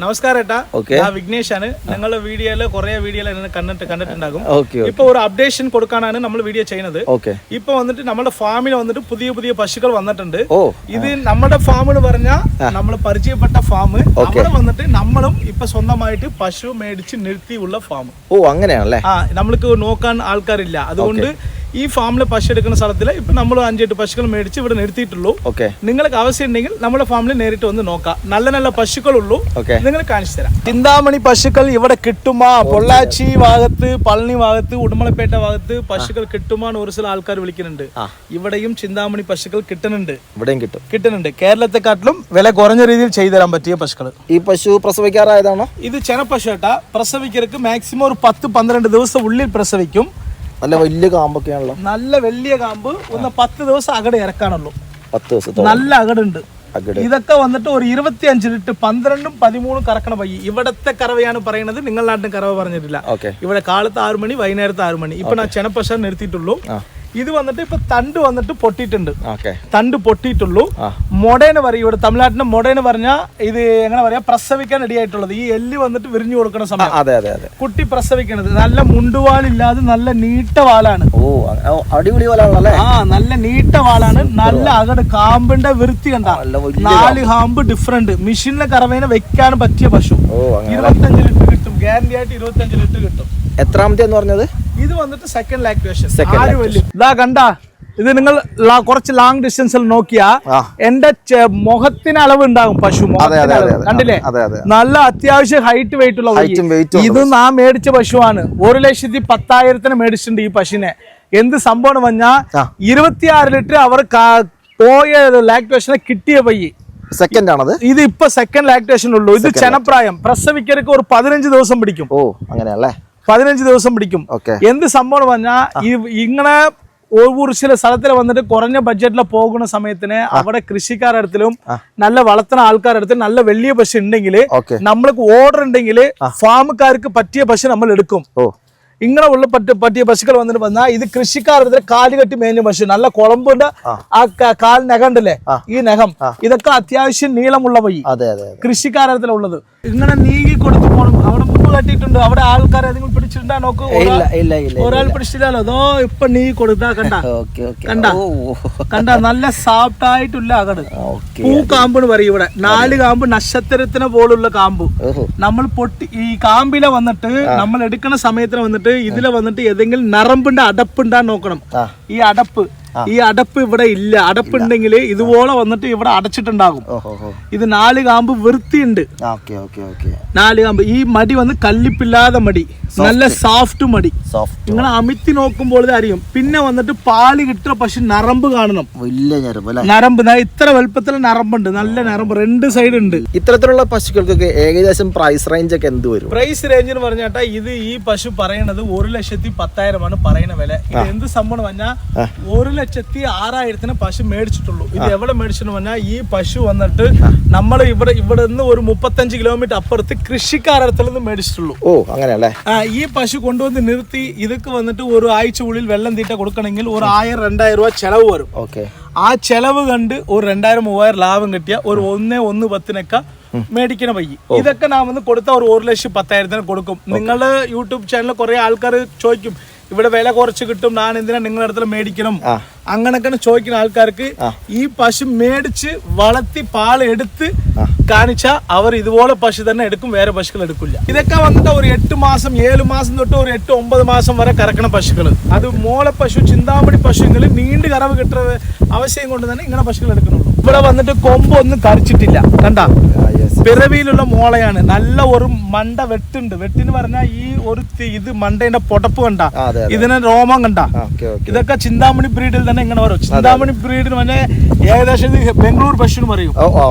നമസ്കാരം ഏട്ടാ, ഞാൻ വിഘ്നേഷാണ്. ഞങ്ങളുടെ വീഡിയോയില് കുറെ വീഡിയോയിൽ കണ്ടിട്ടുണ്ടാകും. ഇപ്പൊ ഒരു അപ്ഡേഷൻ കൊടുക്കാനാണ് നമ്മൾ വീഡിയോ ചെയ്യുന്നത്. ഇപ്പൊ വന്നിട്ട് നമ്മുടെ ഫാമിൽ വന്നിട്ട് പുതിയ പുതിയ പശുക്കൾ വന്നിട്ടുണ്ട്. ഇത് നമ്മുടെ ഫാം എന്ന് പറഞ്ഞാൽ നമ്മൾ പരിചയപ്പെട്ട ഫാം. അവിടെ വന്നിട്ട് നമ്മളും ഇപ്പൊ സ്വന്തമായിട്ട് പശു മേടിച്ച് നിർത്തിയുള്ള ഫാം. അങ്ങനെയാണല്ലേ? നമ്മൾക്ക് നോക്കാൻ ആൾക്കാരില്ല. അതുകൊണ്ട് ഈ ഫാമില് പശു എടുക്കുന്ന സ്ഥലത്തിൽ ഇപ്പൊ നമ്മൾ 5-8 പശുക്കൾ മേടിച്ച് ഇവിടെ നിർത്തിയിട്ടുള്ളൂ. നിങ്ങൾക്ക് ആവശ്യം ഉണ്ടെങ്കിൽ നമ്മുടെ ഫാമിൽ നേരിട്ട് വന്ന് നോക്കാം. നല്ല നല്ല പശുക്കളുള്ളൂ, നിങ്ങൾ കാണിച്ചു തരാം. ചിന്താമണി പശുക്കൾ ഇവിടെ കിട്ടുമാ? പൊള്ളാച്ചി ഭാഗത്ത്, പളനി ഭാഗത്ത്, ഉടുമലപ്പേട്ട ഭാഗത്ത് പശുക്കൾ കിട്ടുമാന്ന് ഒരു ചില ആൾക്കാർ വിളിക്കുന്നുണ്ട്. ഇവിടെയും ചിന്താമണി പശുക്കൾ കിട്ടുന്നുണ്ട്. ഇവിടെയും കിട്ടുന്നുണ്ട്. കേരളത്തെക്കാട്ടിലും വില കുറഞ്ഞ രീതിയിൽ ചെയ്തു തരാൻ പറ്റിയ പശുക്കൾ. ഈ പശു പ്രസവിക്കാറായതാണോ? ഇത് ചെനപ്പശു ഏട്ടാ. പ്രസവിക്കർക്ക് മാക്സിമം ഒരു 10-12 ദിവസം ഉള്ളിൽ പ്രസവിക്കും. നല്ല വലിയ കാമ്പൊക്കെയാണല്ലോ. നല്ല വലിയ കാമ്പ്. 10 ദിവസം അകടെ ഇറക്കാനുള്ളൂ. 10 ദിവസം നല്ല അകടുണ്ട്. ഇതൊക്കെ വന്നിട്ട് ഒരു 25 ലിറ്റർ 12-13 കറക്കണ പയ്യ. ഇവിടത്തെ കറവയാണ് പറയുന്നത്, നിങ്ങളുടെ നാട്ടിൽ കറവ പറഞ്ഞിട്ടില്ല. ഇവിടെ കാലത്ത് 6 മണി, വൈകുന്നേരത്ത് 6 മണി. ഇപ്പൊ ഞാൻ ചെനപ്പശ നിർത്തിയിട്ടുള്ളൂ. ഇത് വന്നിട്ട് ഇപ്പൊ തണ്ട് വന്നിട്ട് പൊട്ടിയിട്ടുണ്ട്. തണ്ട് പൊട്ടിയിട്ടുള്ളൂ. മൊടേന്ന് പറയും ഇവിടെ തമിഴ്നാട്ടിന്റെ. മൊടേന്ന് പറഞ്ഞാൽ ഇത് എങ്ങനെ പറയാ, പ്രസവിക്കാൻ റെഡിയായിട്ടുള്ളത്. ഈ എല്ല് വന്നിട്ട് വിരിഞ്ഞു കൊടുക്കുന്ന സമയം കുട്ടി പ്രസവിക്കണത്. നല്ല മുണ്ടുവാലില്ലാതെ നല്ല നീട്ട വാലാണ്. അടിപൊളി വാലാണല്ലേ? നല്ല നീട്ട വാലാണ്. നല്ല അകട് കാമ്പിന്റെ വൃത്തി കണ്ട. 4 കാമ്പ് ഡിഫറെന്റ്. മെഷീനിലെ കറവേനെ വെക്കാൻ പറ്റിയ പശു. 25 ലിറ്റർ കിട്ടും. ഗ്യാരണ്ടി ആയിട്ട് 25 ലിറ്റർ കിട്ടും. എത്രാമത്തെ എന്ന് പറഞ്ഞത്? ഇത് വന്നിട്ട് സെക്കൻഡ് ലാക്ടേഷൻ. ഇതാ കണ്ട, ഇത് നിങ്ങൾ കുറച്ച് ലോങ് ഡിസ്റ്റൻസിൽ നോക്കിയാ എന്റെ മുഖത്തിന് അളവ് ഉണ്ടാകും പശു. കണ്ടില്ലേ? നല്ല അത്യാവശ്യം ഹൈറ്റ് വെയിറ്റ് ഉള്ള. ഇത് നാം മേടിച്ച പശുവാണ്. 1,10,000 മേടിച്ചിട്ടുണ്ട് ഈ പശുവിനെ. എന്ത് സംഭവം പറഞ്ഞാ 26 ലിറ്റർ അവർ പോയ ലാക്ടേഷനെ കിട്ടിയ പയ്യ. സെക്കൻഡ് ആണത്. ഇത് ഇപ്പൊ സെക്കൻഡ് ലാക്ടേഷൻ ഉള്ളൂ. ഇത് ചെനപ്രായം. പ്രസവിക്കർക്ക് ഒരു 15 ദിവസം പിടിക്കും. അങ്ങനെയല്ലേ? 15 ദിവസം പിടിക്കും. എന്ത് സംഭവം പറഞ്ഞാൽ ഇങ്ങനെ ഒരു ചില സ്ഥലത്തിൽ വന്നിട്ട് കുറഞ്ഞ ബഡ്ജറ്റിൽ പോകുന്ന സമയത്തിന് അവിടെ കൃഷിക്കാരുടെ അടുത്തിലും നല്ല വളർത്തുന്ന ആൾക്കാരുടെ അടുത്തും നല്ല വലിയ പശു ഉണ്ടെങ്കിൽ, നമ്മൾക്ക് ഓർഡർ ഉണ്ടെങ്കിൽ ഫാമുകാർക്ക് പറ്റിയ പശു നമ്മൾ എടുക്കും. ഇങ്ങനെ ഉള്ള പറ്റിയ പശുക്കൾ വന്നിട്ട് വന്നാൽ ഇത് കൃഷിക്കാരുടെ കാല് കെട്ടി മേഞ്ഞ പശു. നല്ല കുളമ്പുണ്ട്. ആ കാൽ നഖണ്ടല്ലേ, ഈ നഖം ഇതൊക്കെ അത്യാവശ്യം നീളമുള്ള പയ്യ കൃഷിക്കാരുടെ ഉള്ളത്. ഇങ്ങനെ നീങ്ങി കൊടുത്തു പോകണം. അവിടെ മുമ്പ് കെട്ടിയിട്ടുണ്ട്. അവിടെ ആൾക്കാരെ ഏതെങ്കിലും പിടിച്ചിട്ടുണ്ടാ നോക്ക്. ഒരാൾ പിടിച്ചില്ലല്ലോ. അതോ ഇപ്പൊ നീ കൊടുത്താ കണ്ട നല്ല സോഫ്റ്റ് ആയിട്ടുള്ള അകട്. പൂ കാമ്പെന്ന് പറയും ഇവിടെ. 4 കാമ്പ് നക്ഷത്രത്തിനെ പോലുള്ള കാമ്പ്. നമ്മൾ പൊട്ടി ഈ കാമ്പിലെ വന്നിട്ട് നമ്മൾ എടുക്കുന്ന സമയത്തിന് വന്നിട്ട് ഇതിലെ വന്നിട്ട് ഏതെങ്കിലും നരമ്പിന്റെ അടപ്പുണ്ടാ നോക്കണം. ഈ അടപ്പ് ഇവിടെ ഇല്ല. അടപ്പുണ്ടെങ്കിൽ ഇതുപോലെ വന്നിട്ട് ഇവിടെ അടച്ചിട്ടുണ്ടാകും. ഇത് 4 കാമ്പ് വൃത്തിയുണ്ട്. 4 കാമ്പ്. ഈ മടി വന്ന് കല്ലിപ്പില്ലാതെ മടി, നല്ല സോഫ്റ്റ് മടി. നിങ്ങൾ അമിത്തി നോക്കുമ്പോൾ അറിയും. പിന്നെ വന്നിട്ട് പാല് കിട്ടുന്ന പശു നരമ്പ് കാണണം. നരമ്പ് ഇത്ര വലുപ്പത്തിൽ നരമ്പുണ്ട്. നല്ല നരമ്പ് 2 സൈഡ് ഉണ്ട്. ഇത്തരത്തിലുള്ള പശുക്കൾക്കൊക്കെ ഏകദേശം പ്രൈസ് റേഞ്ച് ഒക്കെ എന്ത് വരും? പ്രൈസ് റേഞ്ച് എന്ന് പറഞ്ഞാട്ടാ ഇത് ഈ പശു പറയണത് 1,10,000 പറയുന്ന വില. ഇത് എന്ത് സംഭവം പറഞ്ഞാൽ 1,06,000 പശു മേടിച്ചിട്ടുള്ളൂ. ഇത് എവിടെ മേടിച്ചെന്ന് പറഞ്ഞാൽ ഈ പശു വന്നിട്ട് നമ്മൾ ഇവിടെ നിന്ന് ഒരു 35 കിലോമീറ്റർ അപ്പുറത്ത് കൃഷിക്കാരുടെ നിന്ന് മേടിച്ചിട്ടുള്ളൂ. അങ്ങനെയല്ലേ? ഈ പശു കൊണ്ടുവന്ന് നിർത്തി ഇതൊക്കെ വന്നിട്ട് ഒരു ആഴ്ച ഉള്ളിൽ വെള്ളം തീറ്റ കൊടുക്കണമെങ്കിൽ ഒരു 1,000-2,000 രൂപ ചെലവ് വരും. ആ ചെലവ് കണ്ട് ഒരു 2,000-3,000 ലാഭം കിട്ടിയ ഒരു 1,10,000 മേടിക്കണ പയ്യ. ഇതൊക്കെ നാം വന്ന് കൊടുത്താൽ ഒരു 1,10,000 കൊടുക്കും. നിങ്ങളുടെ യൂട്യൂബ് ചാനലിൽ കുറെ ആൾക്കാർ ചോദിക്കും, ഇവിടെ വില കുറച്ച് കിട്ടും, ഞാൻ എന്തിനാ നിങ്ങളുടെ അടുത്ത് മേടിക്കണം, അങ്ങനൊക്കെ ചോദിക്കുന്ന ആൾക്കാർക്ക് ഈ പശു മേടിച്ച് വളർത്തി പാല് എടുത്ത് കാണിച്ചാൽ അവർ ഇതുപോലെ പശു തന്നെ എടുക്കും, വേറെ പശുക്കൾ എടുക്കില്ല. ഇതൊക്കെ വന്നിട്ട് ഒരു 8 മാസം 7 മാസം തൊട്ട് ഒരു 8-9 മാസം വരെ കറക്കണ പശുക്കൾ. അത് മോള പശു, ചിന്താമണി പശുക്കൾ നീണ്ട് കറവ് കിട്ടുന്ന ആവശ്യം കൊണ്ട് തന്നെ ഇങ്ങനെ പശുക്കൾ എടുക്കുന്നുള്ളൂ. ഇവിടെ വന്നിട്ട് കൊമ്പൊന്നും കറിച്ചിട്ടില്ല. കണ്ട പിറവിയിലുള്ള മോളയാണ്. നല്ല ഒരു മണ്ട വെട്ടുണ്ട്. വെട്ടിന് പറഞ്ഞാൽ ഈ ഒരു ഇത് മണ്ടേന്റെ പൊടപ്പ് കണ്ട, ഇതിനെ രോമം കണ്ട. ഇതൊക്കെ ചിന്താമണി ബ്രീഡിൽ തന്നെ ഇങ്ങനെ വരും. ചിന്താമണി ബ്രീഡിന് പറഞ്ഞ ഏകദേശം ബംഗളൂർ പശു എന്ന് പറയും.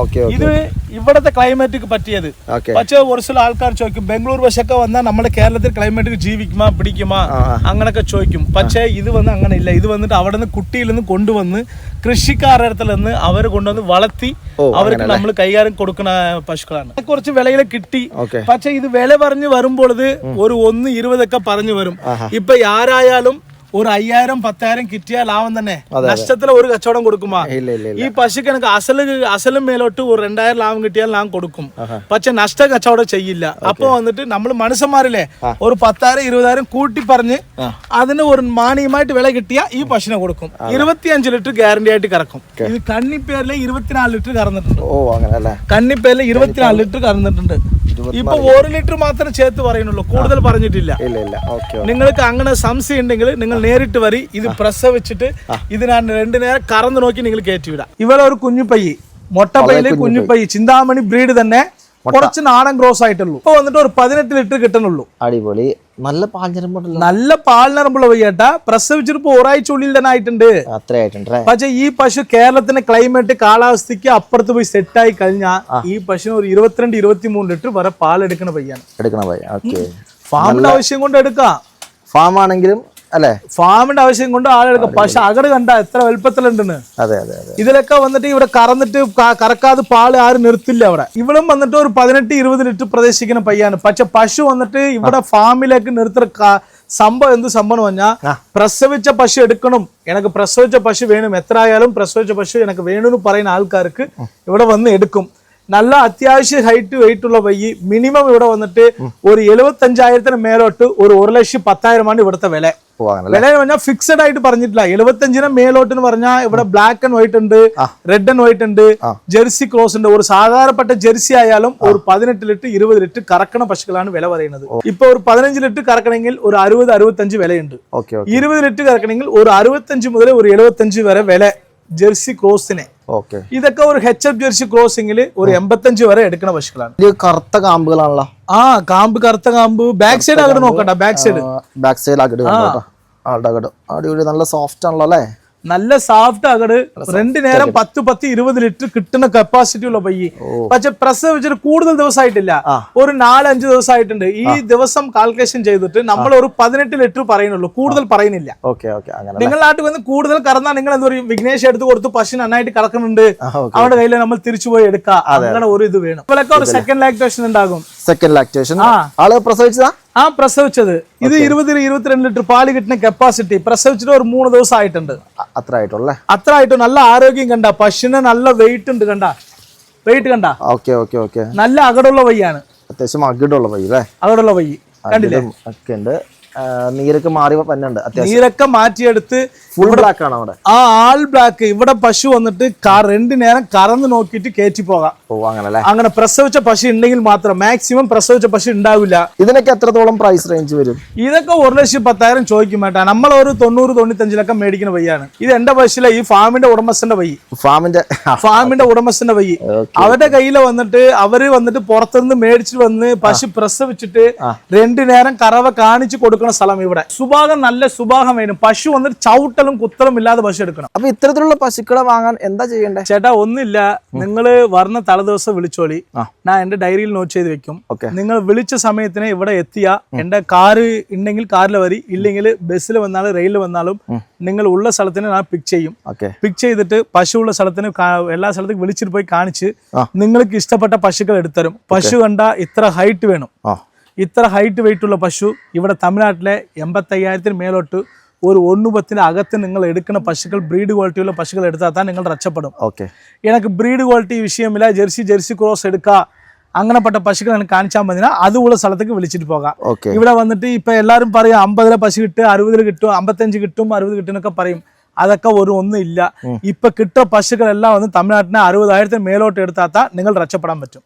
ഇത് ഇവിടത്തെ ക്ലൈമറ്റിക്ക് പറ്റിയത്. പക്ഷേ ഒരു ചില ആൾക്കാർ ചോദിക്കും, ബംഗളൂർ പശുക്കെ വന്നാൽ നമ്മുടെ കേരളത്തിൽ ക്ലൈമറ്റിക്ക് ജീവിക്കുമാ പിടിക്കുമാ അങ്ങനൊക്കെ ചോദിക്കും. പക്ഷേ ഇത് വന്ന് അങ്ങനെ ഇല്ല. ഇത് വന്നിട്ട് അവിടെ നിന്ന് കുട്ടിയിൽ നിന്ന് കൊണ്ടുവന്ന് കൃഷിക്കാരുടെ അടുത്തിൽ നിന്ന് അവർ കൊണ്ടുവന്ന് വളർത്തി അവർക്ക് നമ്മൾ കൈകാര്യം കൊടുക്കുന്ന പശുക്കളാണ്. കുറച്ച് വിലയിൽ കിട്ടി. പക്ഷെ ഇത് വില പറഞ്ഞു വരുമ്പോൾ ഇത് ഒരു 1,20 പറഞ്ഞു വരും. ഇപ്പൊ ആരായാലും ഒരു 5000-10,000 കിട്ടിയ ലാഭം തന്നെ. നഷ്ടത്തില് ഒരു കച്ചവടം കൊടുക്കുമാ? ഈ പശുക്ക് എനിക്ക് അസലും മേലോട്ട് ഒരു 2000 ലാഭം കിട്ടിയാൽ ഞാൻ കൊടുക്കും. പക്ഷെ നഷ്ട കച്ചവടം ചെയ്യില്ല. അപ്പൊ വന്നിട്ട് നമ്മൾ മനുഷ്യന്മാരില്ലേ ഒരു 10,000-20,000 കൂട്ടി പറഞ്ഞ് അതിന് ഒരു മാനിയമായിട്ട് വില കിട്ടിയ ഈ പശുവിനെ കൊടുക്കും. 25 ലിറ്റർ ഗ്യാരണ്ടി ആയിട്ട് കറക്കും. ഇത് കണ്ണിപ്പേരിലെ 24 ലിറ്റർ കറന്നിട്ടുണ്ട്. കണ്ണിപ്പേരിലെ 24 ലിറ്റർ കറന്നിട്ടുണ്ട്. ഇപ്പൊ 1 ലിറ്റർ മാത്രം ചേർത്ത് പറയുന്നുള്ളൂ, കൂടുതൽ പറഞ്ഞിട്ടില്ല. നിങ്ങൾക്ക് അങ്ങനെ സംശയം ഉണ്ടെങ്കിൽ നിങ്ങൾ നേരിട്ട് വരി. ഇത് പ്രസവിച്ചിട്ട് ഇതിനാണ് 2 നേരം കറന്ന് നോക്കി നിങ്ങൾ കയറ്റിവിടാം. ഇവരെ ഒരു കുഞ്ഞുപയ്യ്, മൊട്ടപ്പയ്യില് കുഞ്ഞുപയ്യ്, ചിന്താമണി ബ്രീഡ് തന്നെ, കുറച്ച് നാടൻ ക്രോസ് ആയിട്ടുള്ളൂ. ഇപ്പൊ വന്നിട്ട് ഒരു 18 ലിറ്റർ കിട്ടുന്നുള്ളൂ. അടിപൊളി, നല്ല പാൽനരമ്പുള്ള പയ്യേട്ടാ. പ്രസവിച്ചിട്ട് ഒരാഴ്ച ഉള്ളിൽ തന്നെ ആയിട്ടുണ്ട്. പക്ഷെ ഈ പശു കേരളത്തിന്റെ ക്ലൈമറ്റ് കാലാവസ്ഥയ്ക്ക് അപ്പുറത്ത് പോയി സെറ്റ് ആയി കഴിഞ്ഞാൽ ഈ പശുവിന് ഒരു 22-23 ലിറ്റർ വരെ പാലെടുക്കണ പയ്യാണ്. ഫാമിന്റെ ആവശ്യം കൊണ്ട് എടുക്കാം. ഫാം ആണെങ്കിലും അല്ലെ, ഫാമിന്റെ ആവശ്യം കൊണ്ട് ആളെടുക്കാം. പക്ഷെ അകട് കണ്ട എത്ര വലുപ്പത്തിലുണ്ടെന്ന്. ഇതിലൊക്കെ വന്നിട്ട് ഇവിടെ കറന്നിട്ട് കറക്കാതെ പാല് ആരും നിർത്തില്ല. അവിടെ ഇവിടും വന്നിട്ട് ഒരു 18-20 ലിറ്റർ പ്രതീക്ഷിക്കുന്ന പയ്യാണ്. പക്ഷെ പശു വന്നിട്ട് ഇവിടെ ഫാമിലേക്ക് നിർത്തുന്ന സംഭവം എന്ത് സംഭവം പറഞ്ഞാൽ, പ്രസവിച്ച പശു എടുക്കണം, എനിക്ക് പ്രസവിച്ച പശു വേണം, എത്ര ആയാലും പ്രസവിച്ച പശു എനിക്ക് വേണമെന്ന് പറയുന്ന ആൾക്കാർക്ക് ഇവിടെ വന്ന് എടുക്കും. നല്ല അത്യാവശ്യം ഹൈറ്റ് വെയിറ്റ് ഉള്ള പയ്യ് മിനിമം ഇവിടെ വന്നിട്ട് ഒരു 75,000 മേലോട്ട് ഒരു 1,10,000 ഇവിടുത്തെ വില. വില പറഞ്ഞാൽ ഫിക്സഡ് ആയിട്ട് പറഞ്ഞിട്ടില്ല. 75 മേലോട്ട് എന്ന് പറഞ്ഞാൽ ഇവിടെ ബ്ലാക്ക് ആൻഡ് വൈറ്റ് ഉണ്ട്, റെഡ് ആൻഡ് വൈറ്റ് ഉണ്ട്, ജെർസി ക്രോസ് ഉണ്ട്. ഒരു സാധാരണപ്പെട്ട ജെർസി ആയാലും ഒരു 18 ലിറ്റർ 20 ലിറ്റർ കറക്കണ പശുക്കളാണ് വില പറയുന്നത്. ഇപ്പൊ ഒരു 15 ലിറ്റർ കറക്കണമെങ്കിൽ ഒരു 60-65 വിലയുണ്ട്. 20 ലിറ്റർ കറക്കണമെങ്കിൽ ഒരു 65 മുതൽ ഒരു 75 വരെ വില ജെർസി ക്രോസിനെ. ഇതൊക്കെ ഒരു HF ജെർസി ക്രോസിംഗില് ഒരു 85 വരെ എടുക്കുന്ന പശുക്കളാണ്. കറുത്ത കാമ്പുകളാണല്ലോ. കാമ്പ്, കറുത്ത കാമ്പ്. ബാക്ക് സൈഡ് അങ്ങോട്ട് നോക്കണ്ട, ബാക്ക് സൈഡ് അടിപൊളി, നല്ല സോഫ്റ്റ് ആണല്ലോ അല്ലേ? നല്ല സോഫ്റ്റ് അകട്. 2 നേരം 10-20 ലിറ്റർ കിട്ടുന്ന കപ്പാസിറ്റി ഉള്ള പയ്യ്. പക്ഷെ പ്രസവിച്ചിട്ട് കൂടുതൽ ദിവസമായിട്ടില്ല, ഒരു 4-5 ദിവസമായിട്ടുണ്ട്. ഈ ദിവസം കാൽക്കുലേഷൻ ചെയ്തിട്ട് നമ്മൾ ഒരു 18 ലിറ്റർ പറയുന്നുള്ളൂ, കൂടുതൽ പറയുന്നില്ല. നിങ്ങളുടെ നാട്ടിൽ വന്ന് കൂടുതൽ കറന്നാൽ നിങ്ങൾ എന്താ പറയും, വിഘ്നേഷ് എടുത്ത് കൊടുത്ത് പശു നന്നായിട്ട് കറക്കുന്നുണ്ട്, അവരുടെ കയ്യിൽ നമ്മൾ തിരിച്ചു പോയി എടുക്കാം. അങ്ങനെ ഒരു ഇത് വേണം. ഇവരൊക്കെ ഒരു സെക്കൻഡ് ലാക്ടേഷൻ ഉണ്ടാകും. സെക്കൻഡ് ലാക്ടേഷൻ ആള് പ്രസവിച്ചതാ? പ്രസവിച്ചത്. ഇത് 20-22 ലിറ്റർ പാല് കിട്ടുന്ന കപ്പാസിറ്റി. പ്രസവിച്ചിട്ട് ഒരു 3 ദിവസം ആയിട്ടുണ്ട്. അത്ര ആയിട്ട് നല്ല ആരോഗ്യം കണ്ട പശുവിന്, നല്ല വെയിറ്റ് ഉണ്ട് കണ്ട, വെയിറ്റ് കണ്ട. നല്ല അകടുള്ള വയ്യാണ്, അത്യാവശ്യം അകടുള്ള വയ്യ. അകടുള്ള വയ്യ കണ്ടില്ലേ? നീരൊക്കെ മാറി വന്നുണ്ട്, നീരൊക്കെ മാറ്റിയെടുത്ത് ഫുൾ ബ്ലാക്ക് ആണ് അവിടെ. ആൾ ബ്ലാക്ക്. ഇവിടെ പശു വന്നിട്ട് 2 നേരം കറന്ന് നോക്കിയിട്ട് കയറ്റി പോകാം. അങ്ങനെ പ്രസവിച്ച പശു ഉണ്ടെങ്കിൽ മാത്രം. മാക്സിമം പ്രസവിച്ച പശു ഉണ്ടാവില്ല. ഇതിനൊക്കെ എത്രത്തോളം പ്രൈസ് റേഞ്ച് വരും? ഇതൊക്കെ 1,10,000 ചോദിക്കും വേണ്ട. നമ്മൾ ഒരു 90-95 മേടിക്കുന്ന പയ്യാണ്. ഇത് എന്റെ പശുല, ഈ ഫാമിന്റെ ഉടമസ്ഥന്റെ പയ്യ്, ഫാമിന്റെ ഉടമസ്ഥന്റെ പയ്യ്. അവരുടെ കയ്യിൽ വന്നിട്ട് അവര് വന്നിട്ട് പുറത്തുനിന്ന് മേടിച്ചിട്ട് വന്ന് പശു പ്രസവിച്ചിട്ട് 2 നേരം കറവ കാണിച്ചു കൊടുക്കുന്ന സ്ഥലം ഇവിടെ. സുഭാഗം, നല്ല സുഭാഗം വേണം. പശു വന്നിട്ട് ചവിട്ടലും കുത്തലും ഇല്ലാതെ പശു എടുക്കണം. അപ്പൊ ഇത്തരത്തിലുള്ള പശുക്കളെ വാങ്ങാൻ എന്താ ചെയ്യണ്ടേ? ചേട്ടാ ഒന്നില്ല, നിങ്ങള് വരുന്ന തലേദിവസം വിളിച്ചോളി, ഞാൻ എന്റെ ഡയറിയിൽ നോട്ട് ചെയ്ത് വെക്കും. നിങ്ങൾ വിളിച്ച സമയത്തിന് ഇവിടെ എത്തിയ എന്റെ കാറ് ഉണ്ടെങ്കിൽ കാറിൽ വരി, ഇല്ലെങ്കിൽ ബസ്സിൽ വന്നാലും റെയിലിൽ വന്നാലും നിങ്ങൾ ഉള്ള സ്ഥലത്തിന് ഞാൻ പിക്ക് ചെയ്യും. പിക്ക് ചെയ്തിട്ട് പശു ഉള്ള സ്ഥലത്തിന് എല്ലാ സ്ഥലത്തേക്കും വിളിച്ചിട്ട് പോയി കാണിച്ച് നിങ്ങൾക്ക് ഇഷ്ടപ്പെട്ട പശുക്കൾ എടുത്തരും. പശു കണ്ട ഇത്ര ഹൈറ്റ് വേണം, ഇത്ര ഹൈറ്റ് വെയിറ്റ് ഉള്ള പശു ഇവിടെ തമിഴ്നാട്ടിലെ 85,000 മേലോട്ട് ഒരു 1,10 അകത്ത് നിങ്ങൾ എടുക്കുന്ന പശുക്കൾ, ബ്രീഡ് ക്വാളിറ്റി ഉള്ള പശുക്കൾ എടുത്താൽ നിങ്ങൾ രക്ഷപ്പെടും. എനിക്ക് ബ്രീഡ് ക്വാളിറ്റി വിഷയമില്ല, ജെർസി ക്രോസ് എടുക്കുക, അങ്ങനെപ്പെട്ട പശുക്കൾ എനിക്ക് കാണിച്ചാൽ മതി. അതുള്ള സ്ഥലത്തേക്ക് വിളിച്ചിട്ട് പോകാം. ഇവിടെ വന്നിട്ട് ഇപ്പൊ എല്ലാവരും പറയും 50 പശു കിട്ടും, 60 കിട്ടും, 55 കിട്ടും, 60 കിട്ടും എന്നൊക്കെ പറയും. അതൊക്കെ ഒന്നും ഇല്ല. ഇപ്പൊ കിട്ടുന്ന പശുക്കളെല്ലാം വന്ന് തമിഴ്നാട്ടിനെ 60,000 മേലോട്ട് എടുത്താൽ നിങ്ങൾ രക്ഷപ്പെടാൻ പറ്റും.